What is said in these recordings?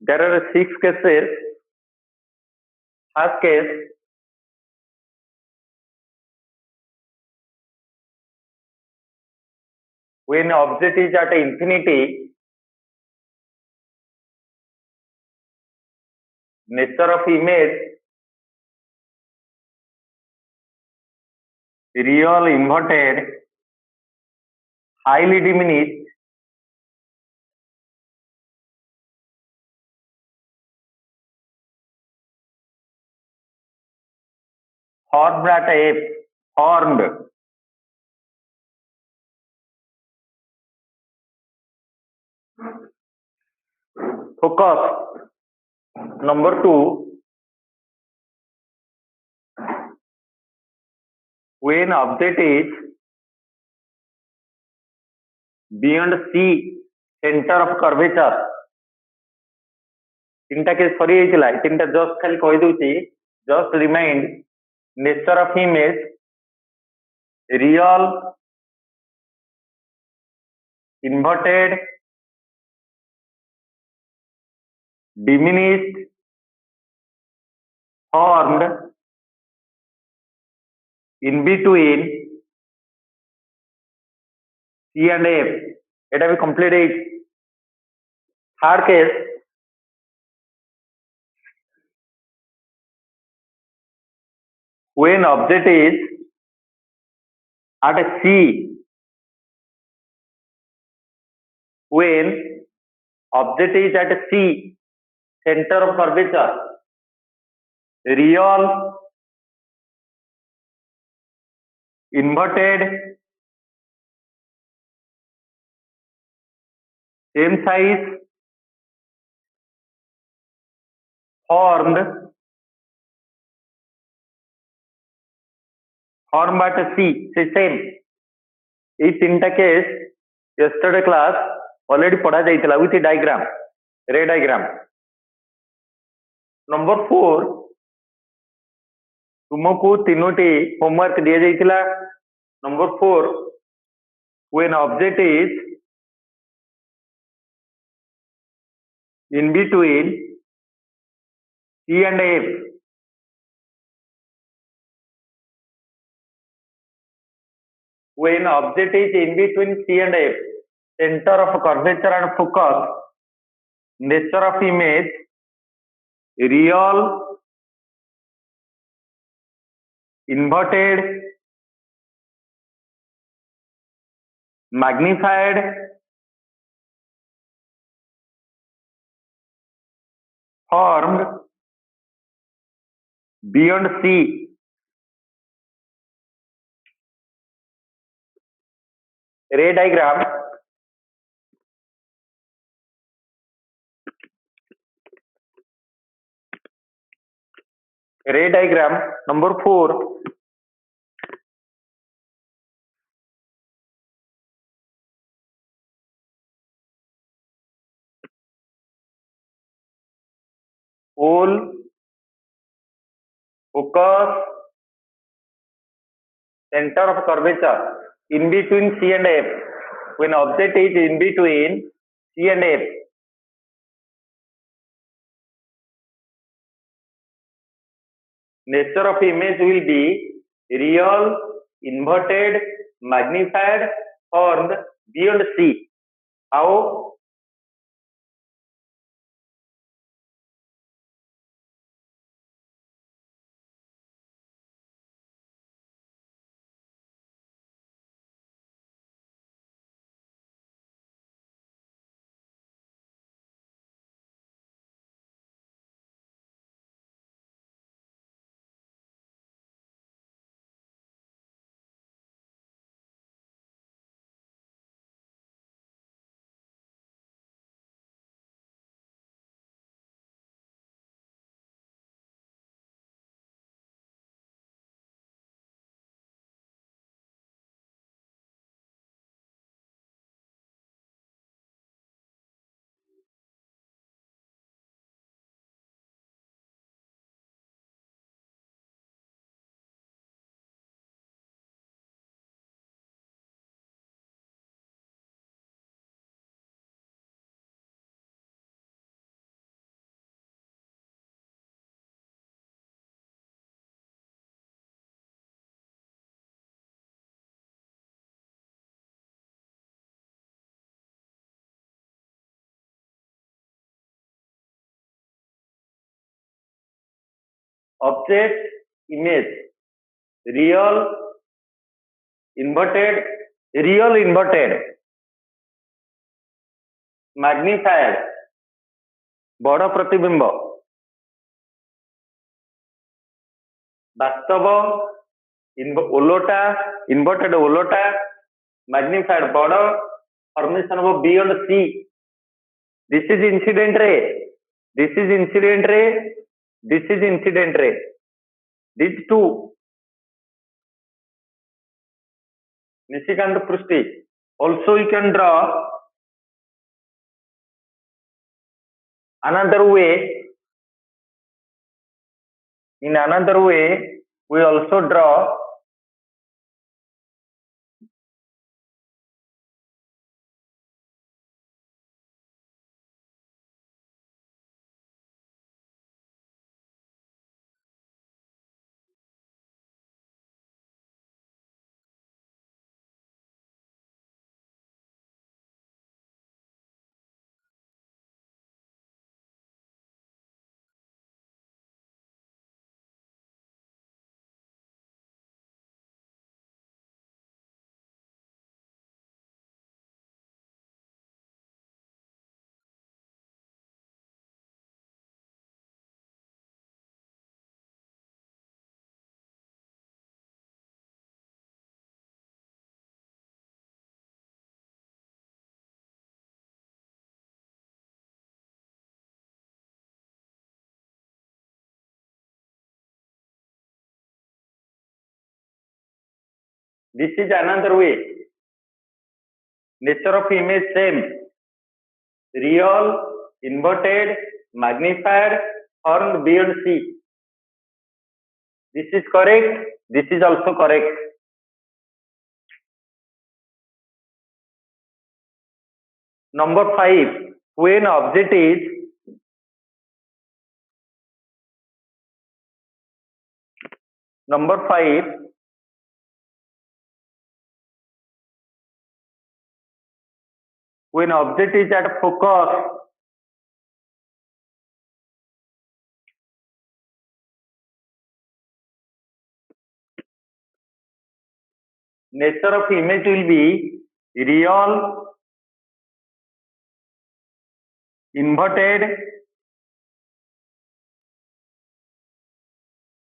There are six cases. First case, when object is at infinity, nature of image, real inverted, highly diminished, formed at F, formed. Focus. Number two, when object is beyond C, center of curvature. तीनटा case सरी जाइतिला तीनटा just खाली कहि दउची just remind nature of image real inverted diminished formed in between C and F. এটা भी complete है. Third case, when object is at C, when object is at C, center of curvature, real inverted same size formed at C, same. ये तीनटा case yesterday class already पढ़ा जाइतिला with diagram, ray diagram. Number 4, तुमको तीनोटी homework दिया जाइतिला. Number 4, when object is in between C and F, when object is in between C and F, center of curvature and focus, nature of image, real, inverted, magnified, formed beyond C. Ray diagram. Ray diagram number 4. Pole, focus, center of curvature in between C and F. When object is in between C and F, nature of image will be real, inverted, magnified, formed beyond C. How? object image real inverted magnified बड़ प्रतिबिंब वास्तव ओलोटा inverted ओलोटा magnified बड़ formation of B and C this is incident ray these two Nishikant Prusti. Also you can draw another way. In another way we also draw this is another way. Nature of image same. Real, inverted, magnified, formed B and C. This is correct. This is also correct. Number 5. When object is number 5. When object is at focus, nature of image will be real, inverted,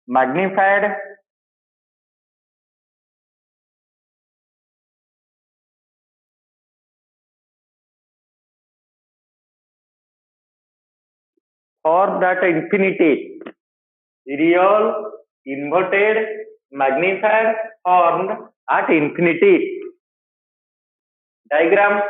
magnified, for that infinity. Real, inverted, magnified, formed at infinity. Diagram.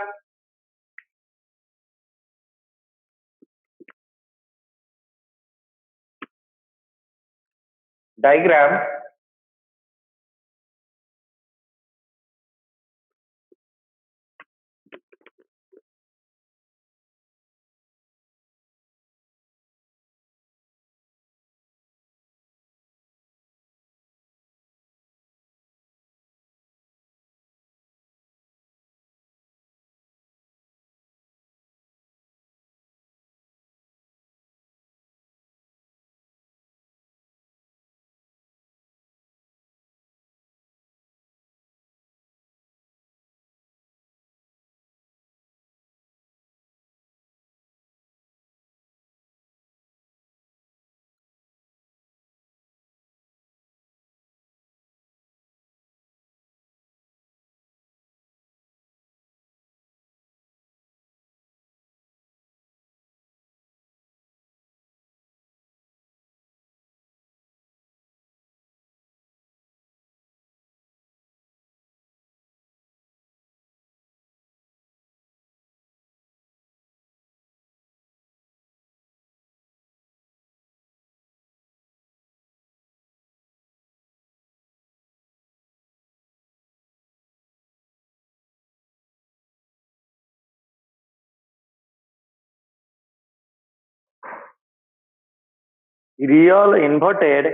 Real, inverted,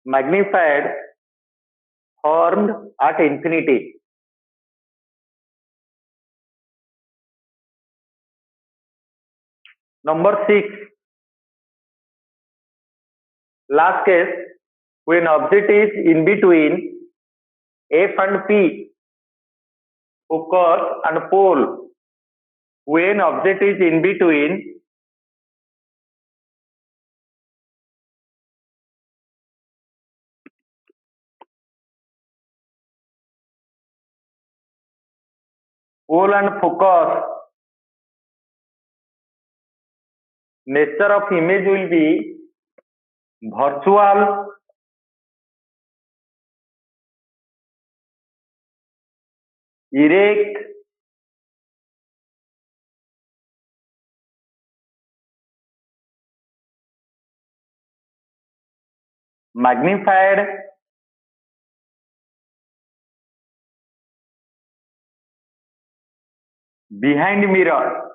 magnified, formed at infinity. Number 6. Last case. when object is in between F and P, focus and pole, when object is in between pole and focus, nature of image will be virtual, erect, magnified, behind mirror,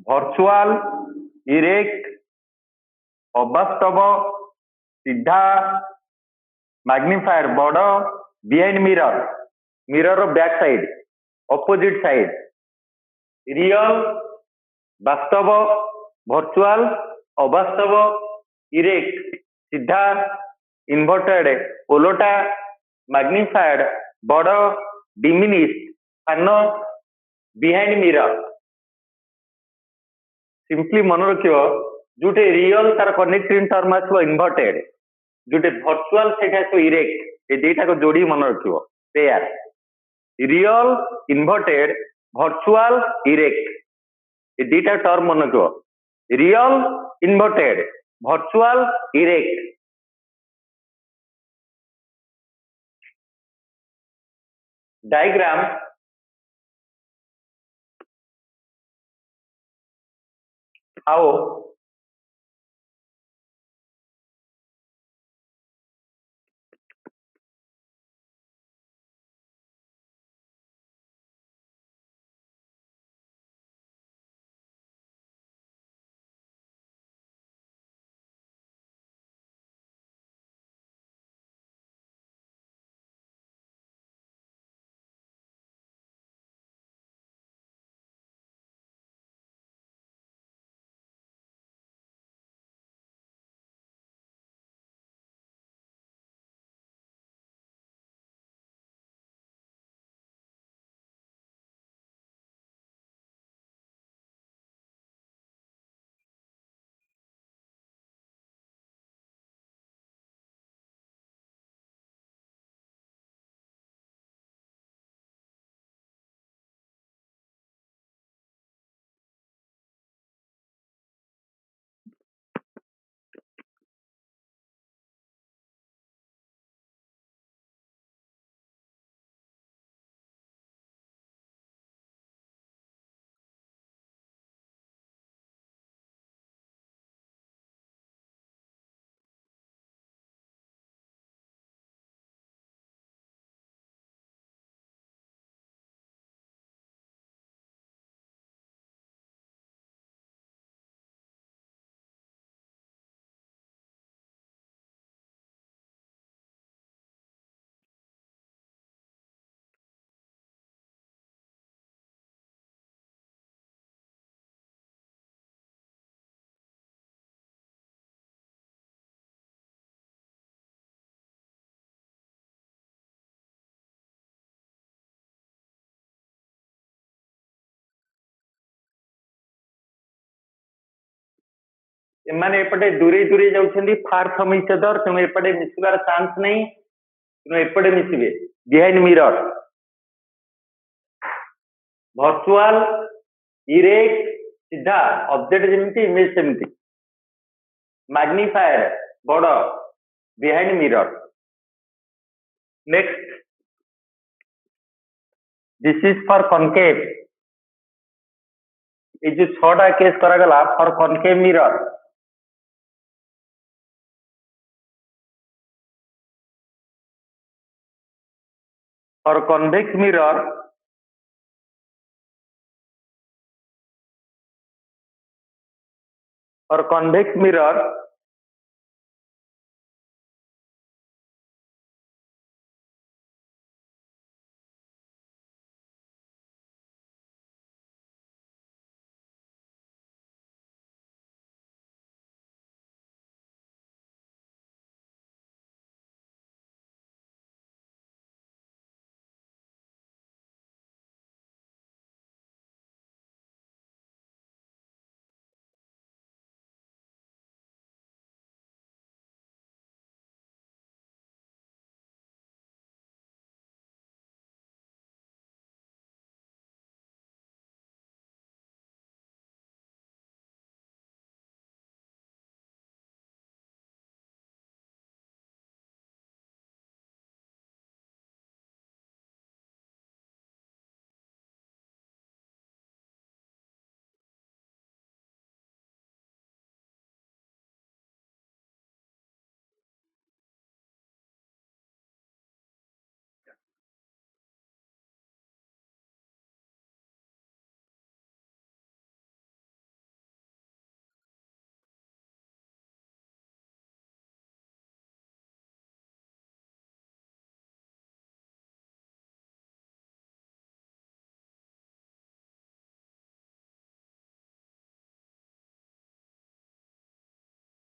virtual, erect, ଅବାସ୍ତବ, ସିଧା, magnified, ବଡ, behind mirror, mirror ର back side, opposite side, real, ବାସ୍ତବ, virtual, ଅବାସ୍ତବ, erect, ସିଧା, inverted, ଓଲଟା, magnified, ବଡ, diminished, ସାନ, behind mirror. सिंपली मन रखियो जोटे रियल तार कनेक्टिंग टर्म आसो इन्वर्टेड, जोटे वर्चुअल सेटा आसो इरेक्ट, ए दुईटा को जोड़ी मन रखियो pair, real inverted, virtual erect, ए दुईटा टर्म मन रखियो, real inverted, virtual erect. Diagram how एमाने एपटे दूरे दूरे जाउछन्ती फार फ्रॉम ईच अदर, तेणु एपटे मिसिबार चांस नहीं, तेणु एपटे मिसिबे बिहाइंड मिरर, वर्चुअल, इरेक्ट, सीधा, ऑब्जेक्ट जेमिति इमेज सेमिति, मैग्निफायर, बड़, behind mirror. Next, this is for concave. ये जो 6टा केस करा गला for concave mirror, for convex mirror, for convex mirror,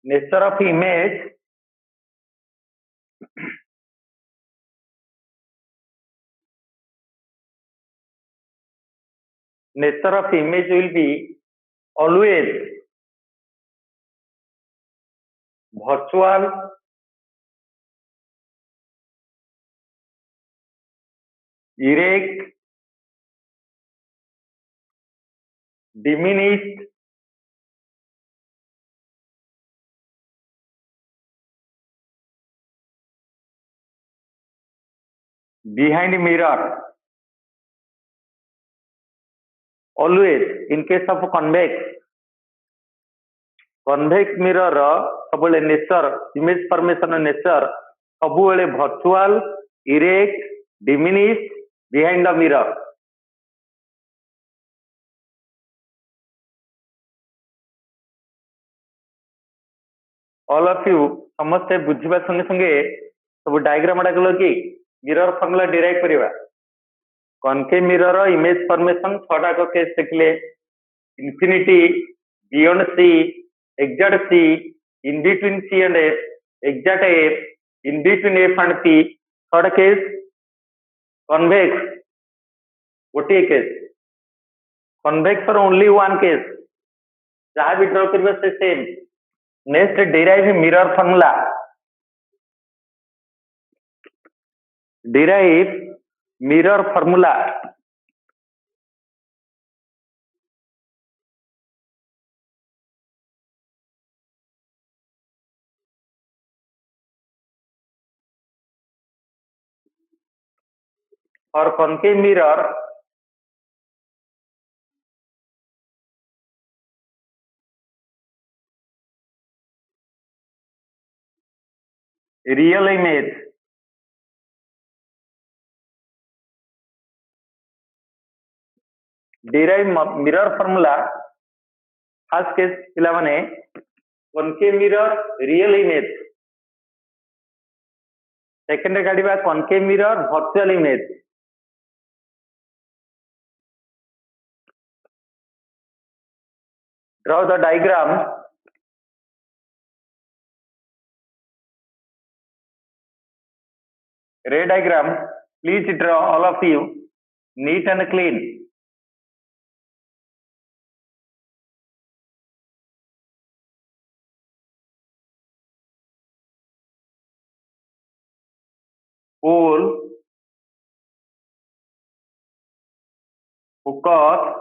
nature of image, nature of image will be always virtual, erect, diminished, behind mirror. Always in case of convex mirror सबुले nature image formation nature सबुले virtual, erect, diminish, behind the mirror. All of you समस्ते बुझिबा संगे संगे सब diagram डाक कि mirror formula derive करिवा. कनकेव मिरर इमेज फॉर्मेशन छटा को केस देखले. Infinity, beyond C, exact C, in between C and F, exact F, in between F and P. Third case convex, गोटे case. Convex only one case. जहाँ भी draw करबा से same. Next derive mirror formula. Derive mirror formula. और concave mirror real image derive mirror formula. First case पिला माने concave mirror real image. Second काढिबा concave mirror virtual image. Draw the diagram. Ray diagram. Please draw all of you neat and clean. Pole, focus,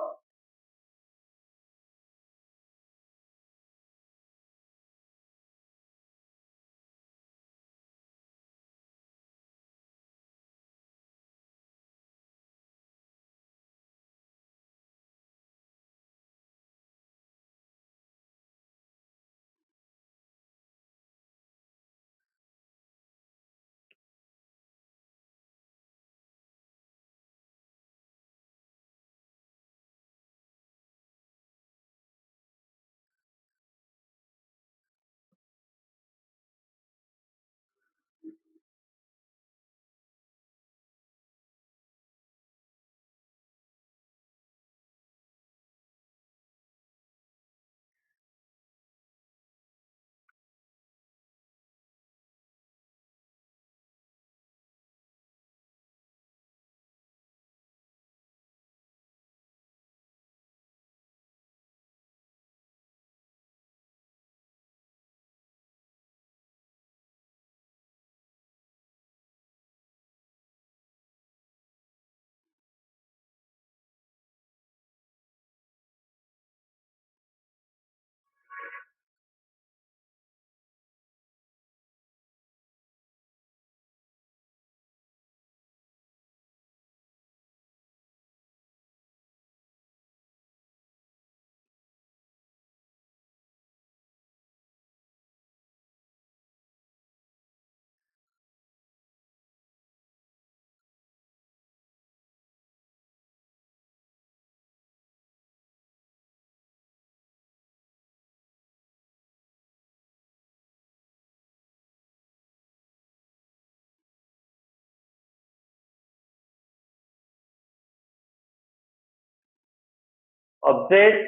object,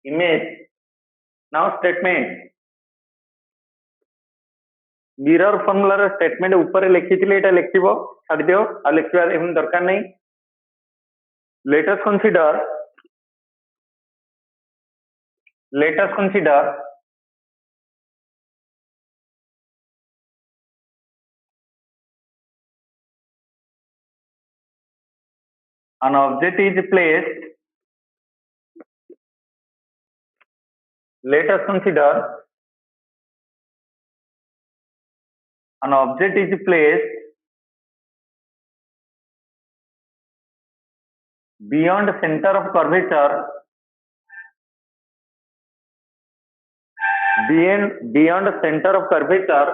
image. Now statement. Mirror formula statement ऊपर लिखी एटा लिखिबो छाड़ दियो आ लिखिबा एहन दरकार नहीं let us consider an object is placed let us consider an object is placed beyond center of curvature beyond center of curvature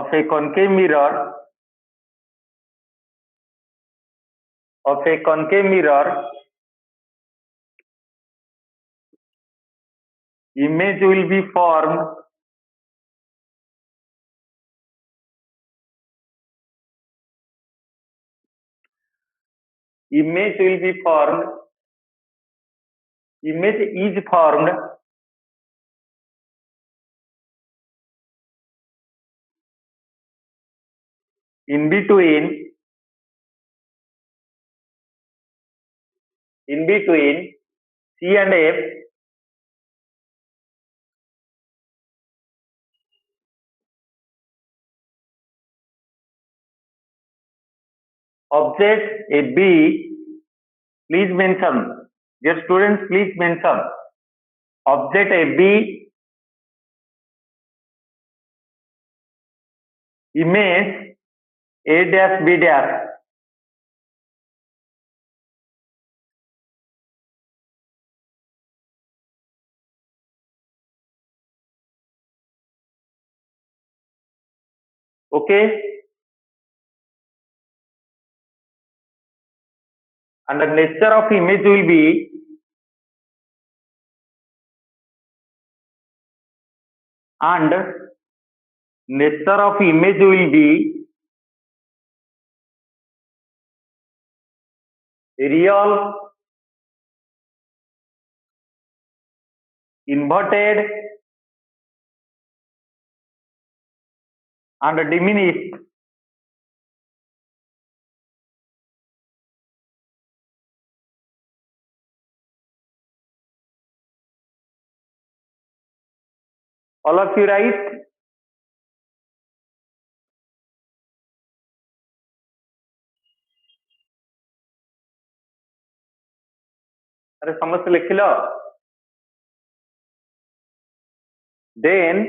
of a concave mirror image will be formed image is formed in between C and F object AB, please mention, dear students, please mention object AB image A dash B dash. Okay, and the nature of image will be real, inverted and diminished. All of you write. अरे समस्त लिख लो. Then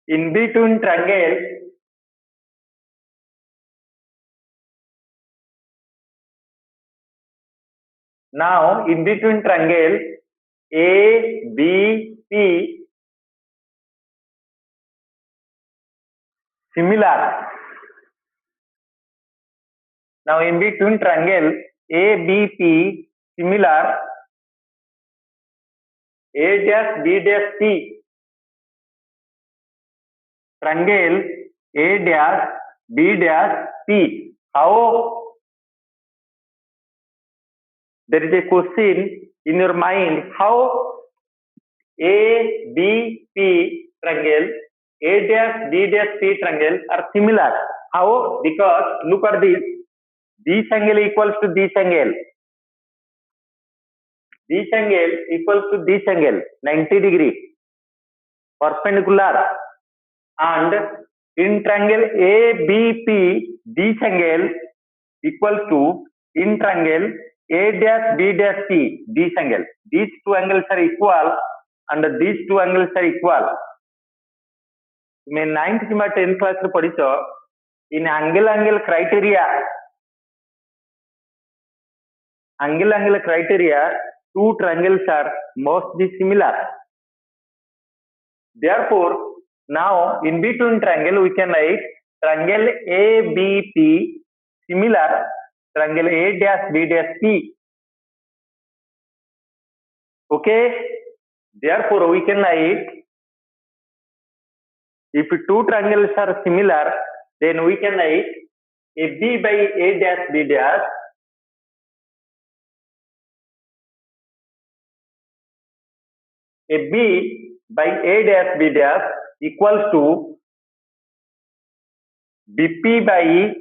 in between triangle now in between triangle ABP similar. Now in between triangle ABP similar A dash B dash C triangle A dash B dash C. How? There is a question in your mind, how ABP triangle A dash B dash C triangle are similar. How? Because look at this angle equals to this angle. This angle equals to this angle 90 degree perpendicular, and in triangle ABP this angle equals to in triangle A dash B dash C this angle. These two angles are equal and these two angles are equal. मैं 9th कि 10th class रे पढ़ी तो in angle criteria two triangles are must be similar. Therefore now in between triangle we can write triangle ABP similar triangle A dash B dash C. Okay, therefore we can write if two triangles are similar then we can write AB by A dash B dash AB by A dash B dash equals to BP by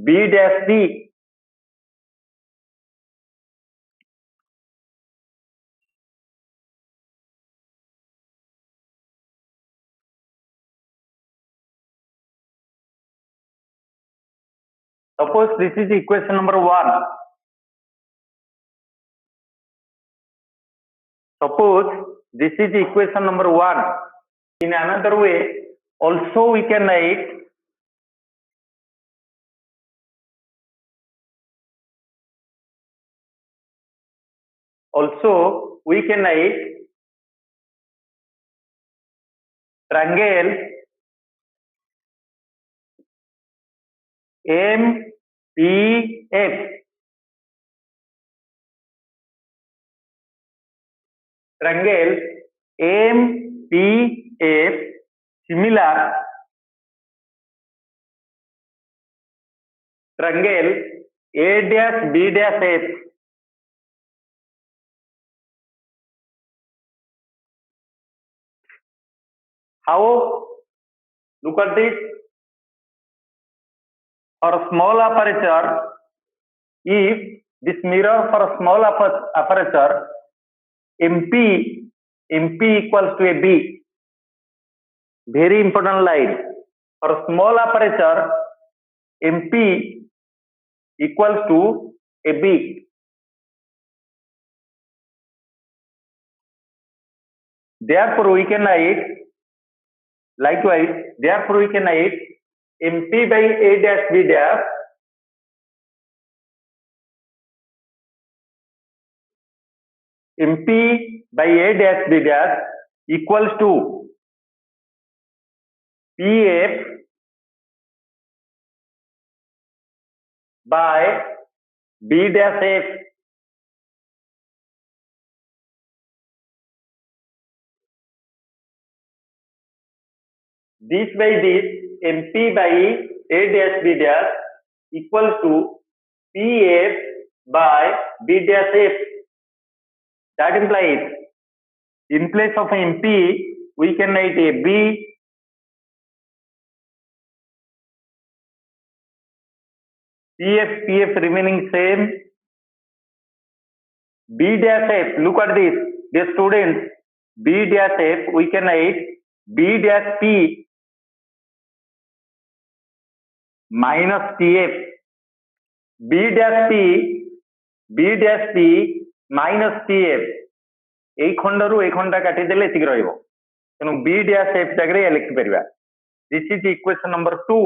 B dash C. Suppose this is equation number 1. Suppose this is equation number 1. In another way, also we can write triangle MPF. Triangle MPF similar triangle A dash B dash F. How? Look at this. For a small aperture, if this mirror for a small aperture, MP equals to a B. Very important line. For a small aperture, MP equals to a B. Therefore, we can write likewise. Therefore, we can write MP by A dash B dash MP by A dash B dash equals to PF by B dash F. This by this, MP by A dash B dash equals to PF by B dash F. That implies, in place of MP, we can write a B PF remaining same. B dash F, look at this, dear students, B dash F, we can write B dash P minus TF. B dash P minus TF. এই খଣ୍ଡରୁ এই খଣ୍ଡ କାଟିଦେଲେ ଏତିକି ରହିବ, ତେଣୁ B dash F ଜାଗାରେ ଲେଖିପାରିବା. This is equation number 2.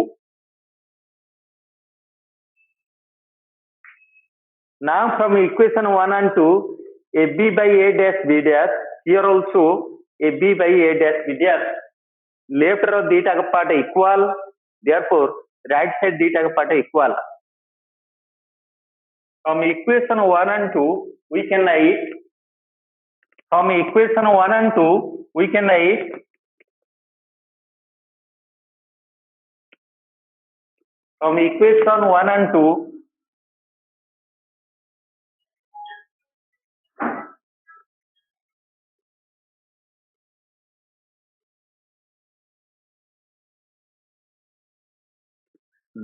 Now from equation 1 and 2, AB by A dash B dash, here also AB by A dash B dash. Left ro dita part equal, therefore right side dita part equal. From equation 1 and 2, we can write from equation 1 and 2, we can write from equation 1 and 2,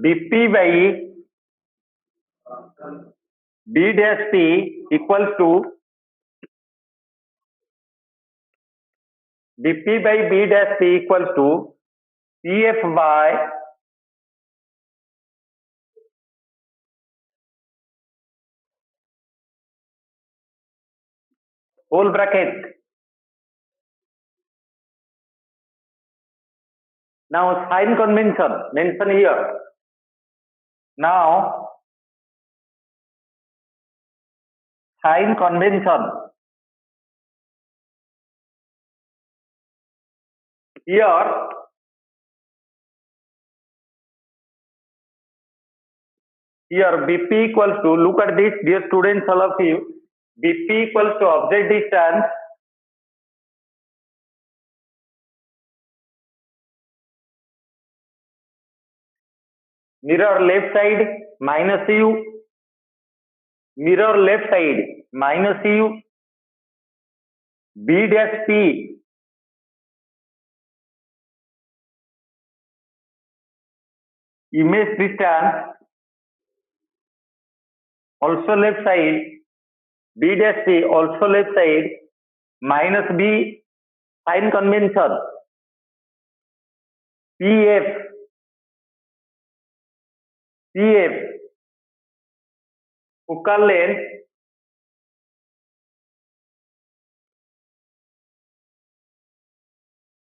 BP by B dash P equals to BP by B dash P equals to PF by whole bracket. Now sign convention mention here. Now sign convention. Here BP equals to, look at this dear students, all of you, BP equals to object distance mirror left side minus u, mirror left side minus u B dash P image distance also left side, B dash P also left side, minus B sign convention, PF focal length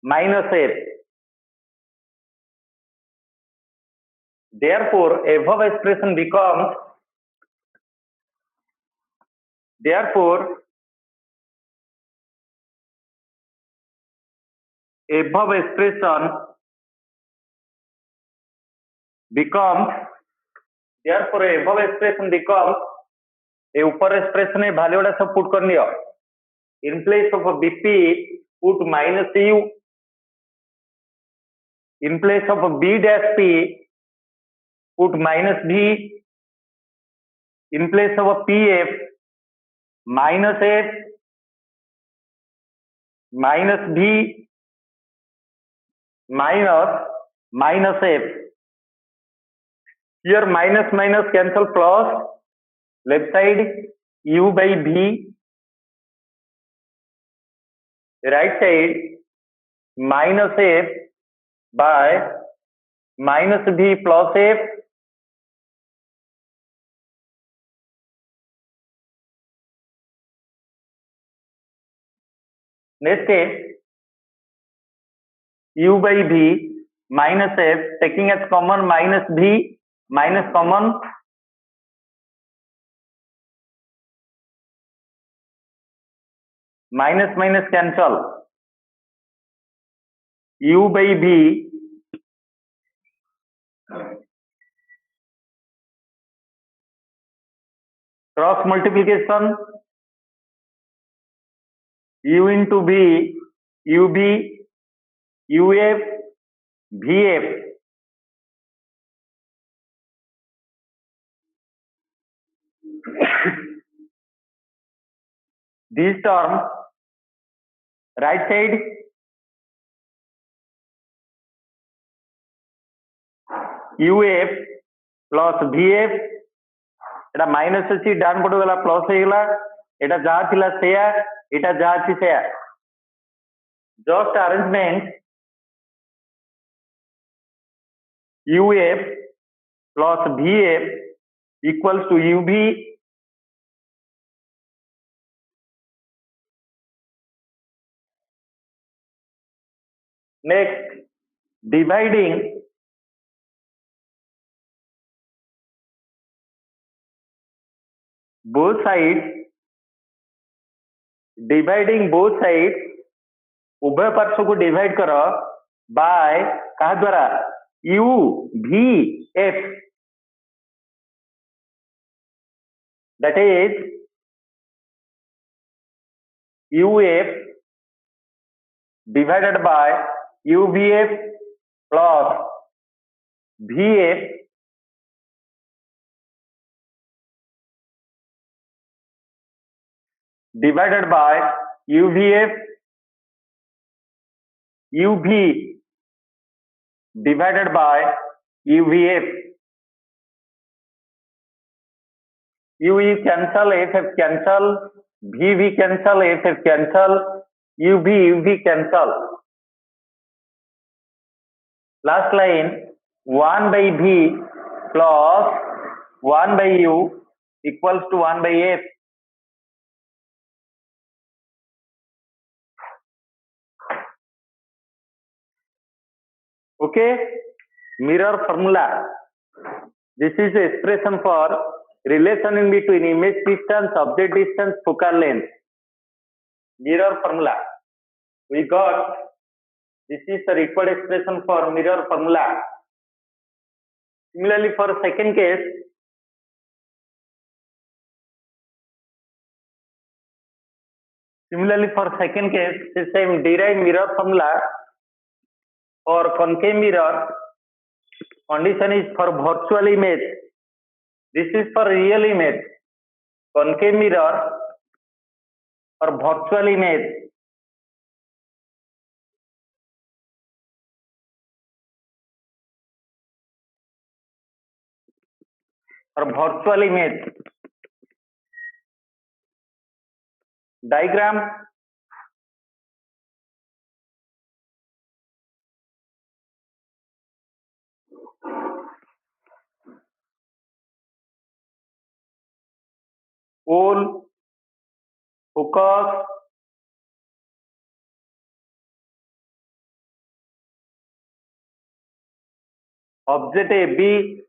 minus F. Therefore, above expression becomes ए ऊपर expression है value गुड़ा सब put कर लियो in place of BP put minus U, in place of B dash P put minus V, in place of PF minus F minus V minus F. Here minus minus cancel, plus left side U by V, right side minus F by minus V plus F. Next is U by V minus F, taking as common minus V minus common, minus minus cancel, U by V cross multiplication, U into V, UB, UF, VF. This term, right side UF plus VF, Etah minus अच्छी डान पटो गला plus हो गला, एटा जहाँ थिला सेया, एटा जहाँ थी सेया, just arrangement UF plus VF equals to UV. Next, dividing both sides, उभय पार्श्व को डिवाइड करो बाय कहा द्वारा U V F, that is UF divided by UVF plus VF divided by UVF, UV divided by UVF. UV cancel, FF cancel, VV cancel, FF cancel, UV cancel. Last line 1 by V plus 1 by U equals to 1 by F. Okay, mirror formula. This is the expression for relation in between image distance, object distance, focal length. Mirror formula. We got, this is the required expression for mirror formula. Similarly, for second case, the same derive mirror formula for concave mirror. Condition is for virtual image. This is for real image. Concave mirror or virtual image, diagram, pole, focus, object A, B,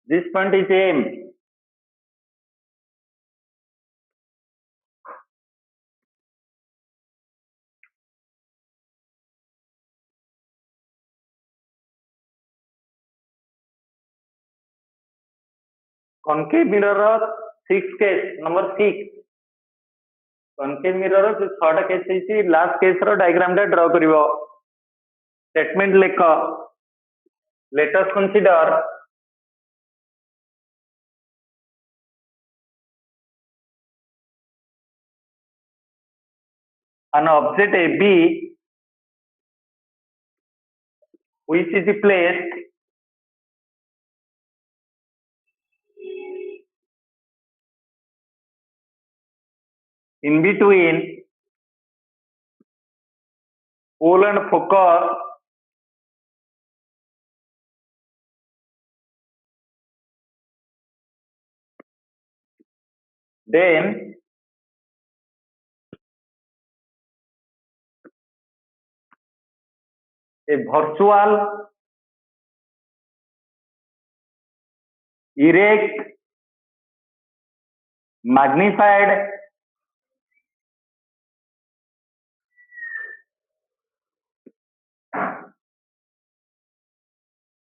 this point is M. Concave mirror 6 case, number 6. Concave mirror जो 6टा case है last case रो diagram टा draw करिवो statement लेख let us consider an object AB which is placed in between pole and focus then a virtual erect magnified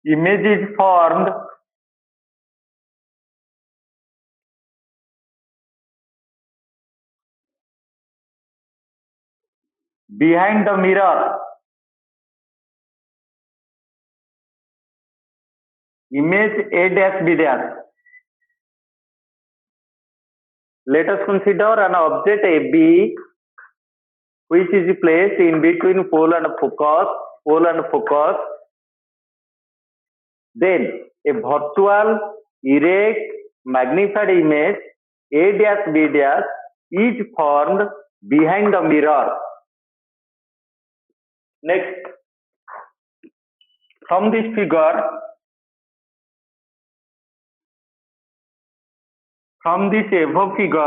image is formed behind the mirror. Image A dash B dash Let us consider an object AB which is placed in between pole and focus. Then a virtual, erect, magnified image A dash B dash is formed behind the mirror. Next, from this figure, from this above figure,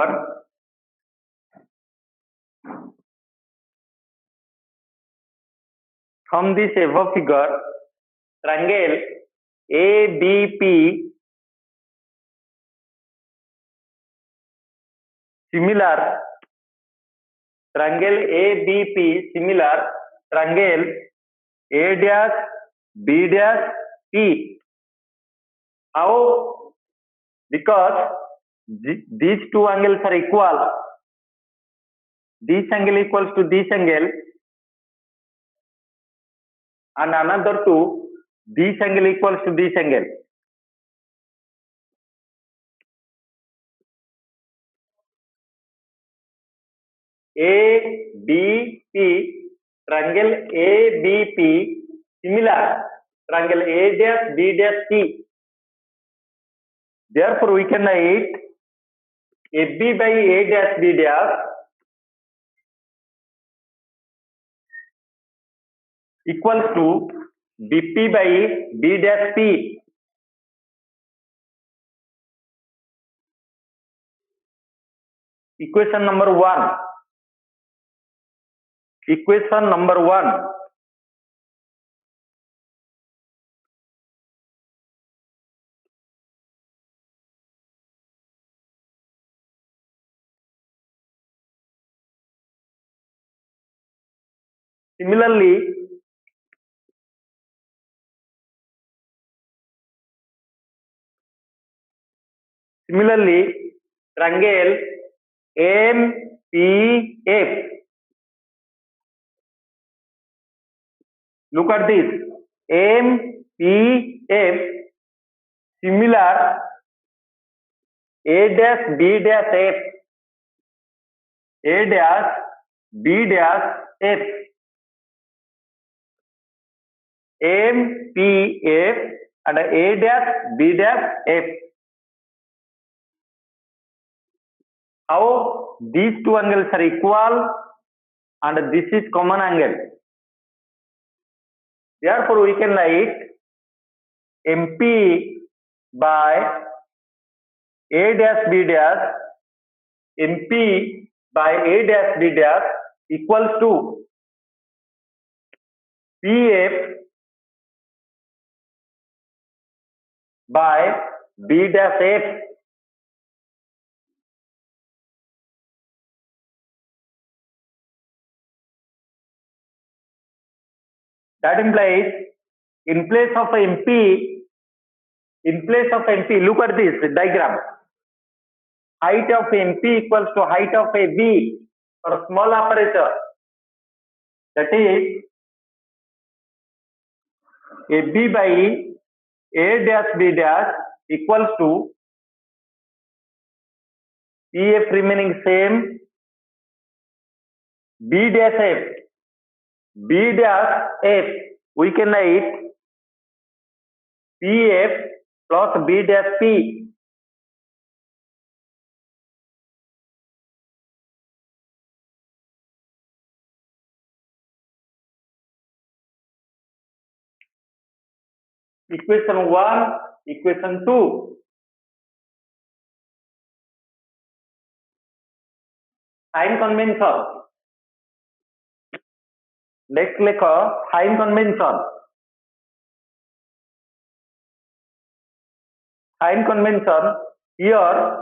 triangle ABP similar triangle A dash B dash P. How? Because these two angles are equal. This angle equals to this angle, and another two, this angle equals to this angle. ABP, triangle ABP similar triangle A dash B dash C. Therefore, we can write AB by A dash B dash equals to BP by B dash P. Equation number one. Similarly, triangle MPF. Look at this. MPF similar A dash B dash F. A dash B dash F. MPF and A dash B dash F. How? These two angles are equal and this is common angle. Therefore, we can write MP by A dash B dash, MP by A dash B dash equals to PF by B dash F. That implies in place of MP, look at this diagram. Height of MP equals to height of AB for small aperture. That is AB by A dash B dash equals to PF remaining same, B dash F. B dash F, we can write PF plus B dash P. Equation 1, equation 2. Sign convention. Next lekha sign convention. Sign convention here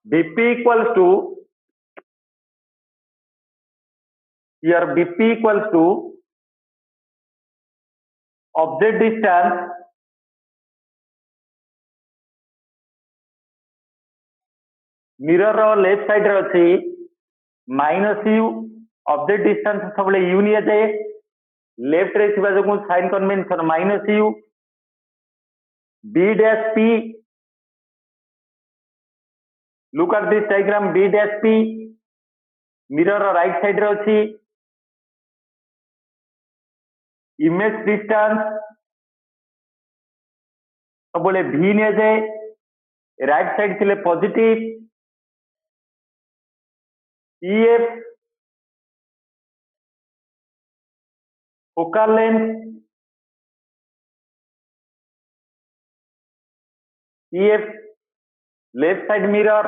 BP equals to object distance mirror left side रे अछि minus u object distance सबले u निया जाए left ray थिबा जो sign convention minus u B dash P, look at this diagram, B dash P mirror right side रे अछि, image distance सब बोले V ने जाए, right side के लिए positive, EF focal length, EF left side mirror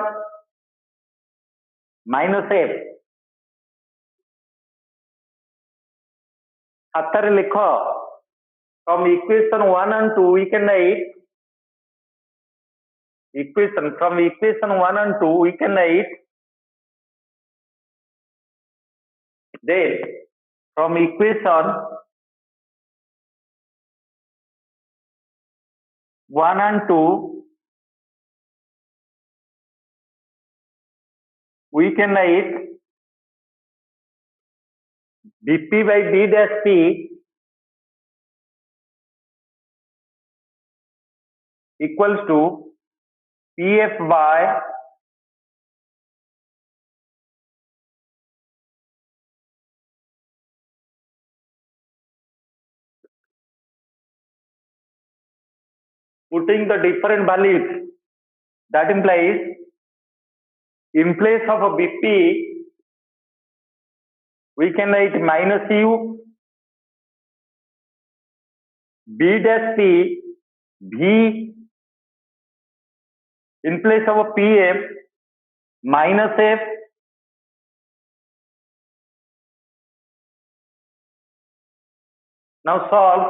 minus F. खातारे लिख from equation 1 and 2 we can write from equation 1 and 2 we can write, then from equation 1 and 2 we can write Vp by B dash P equals to PF by putting the different values, that implies in place of a Vp we can write minus U B dash P V in place of a PF minus F now solve,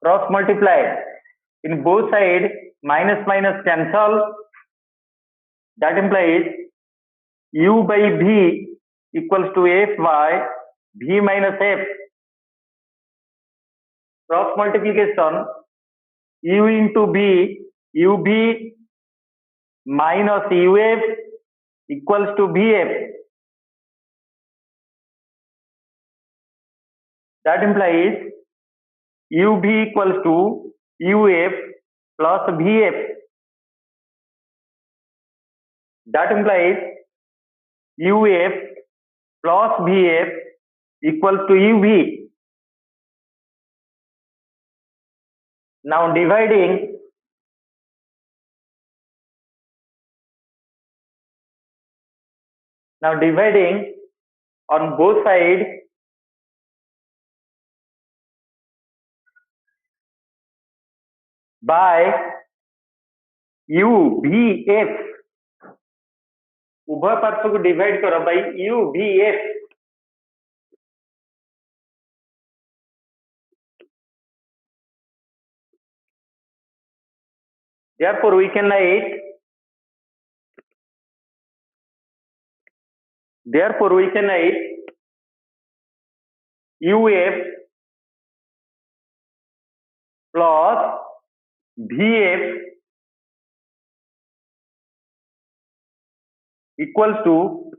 cross multiply in both sides, minus minus cancel, that implies U by V equals to F by V minus F, cross multiplication U into V, UV minus UF equals to VF, that implies UV equals to UF plus VF, that implies UF plus VF equals to UV. Now dividing on both sides by UVF, उभय पार्श्व को divide करो by UVF, therefore we can write UF plus VF equals to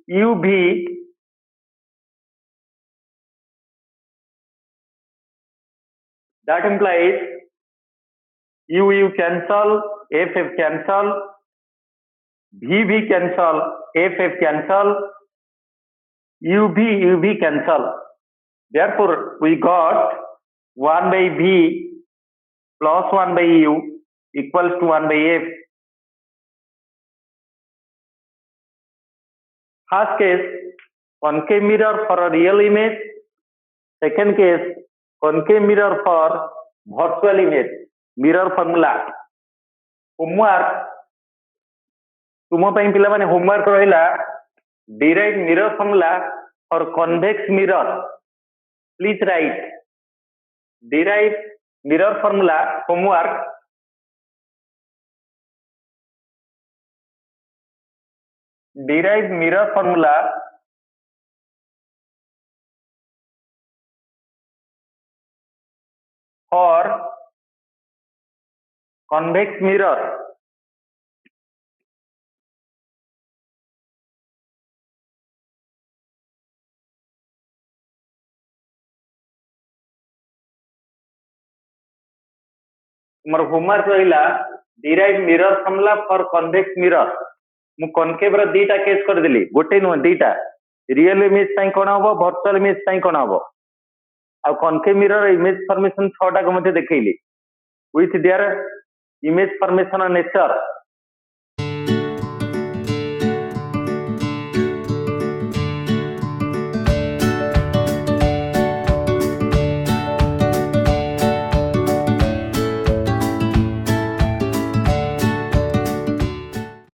UV that implies U cancel, FF cancel, VV cancel, FF cancel, UV cancel. Therefore, we got 1 by V plus 1 by U equals to 1 by F. First case, concave mirror for a real image. Second case, concave mirror for virtual image. Mirror formula. Homework. तुम पिला माने homework रहिला derive mirror formula for convex mirror. Please write derive mirror formula homework. Derive mirror formula for convex mirror. तुमर homework रहिला derive mirror formula for convex mirror मु concave रो दीटा case कर देली गोटे नु दीटा रियल इमेज पई कोन हबो वर्चुअल इमेज पई कोन हबो आ कनकेव मिरर इमेज फॉर्मेशन 6टा को मते देखैली with their image formation nature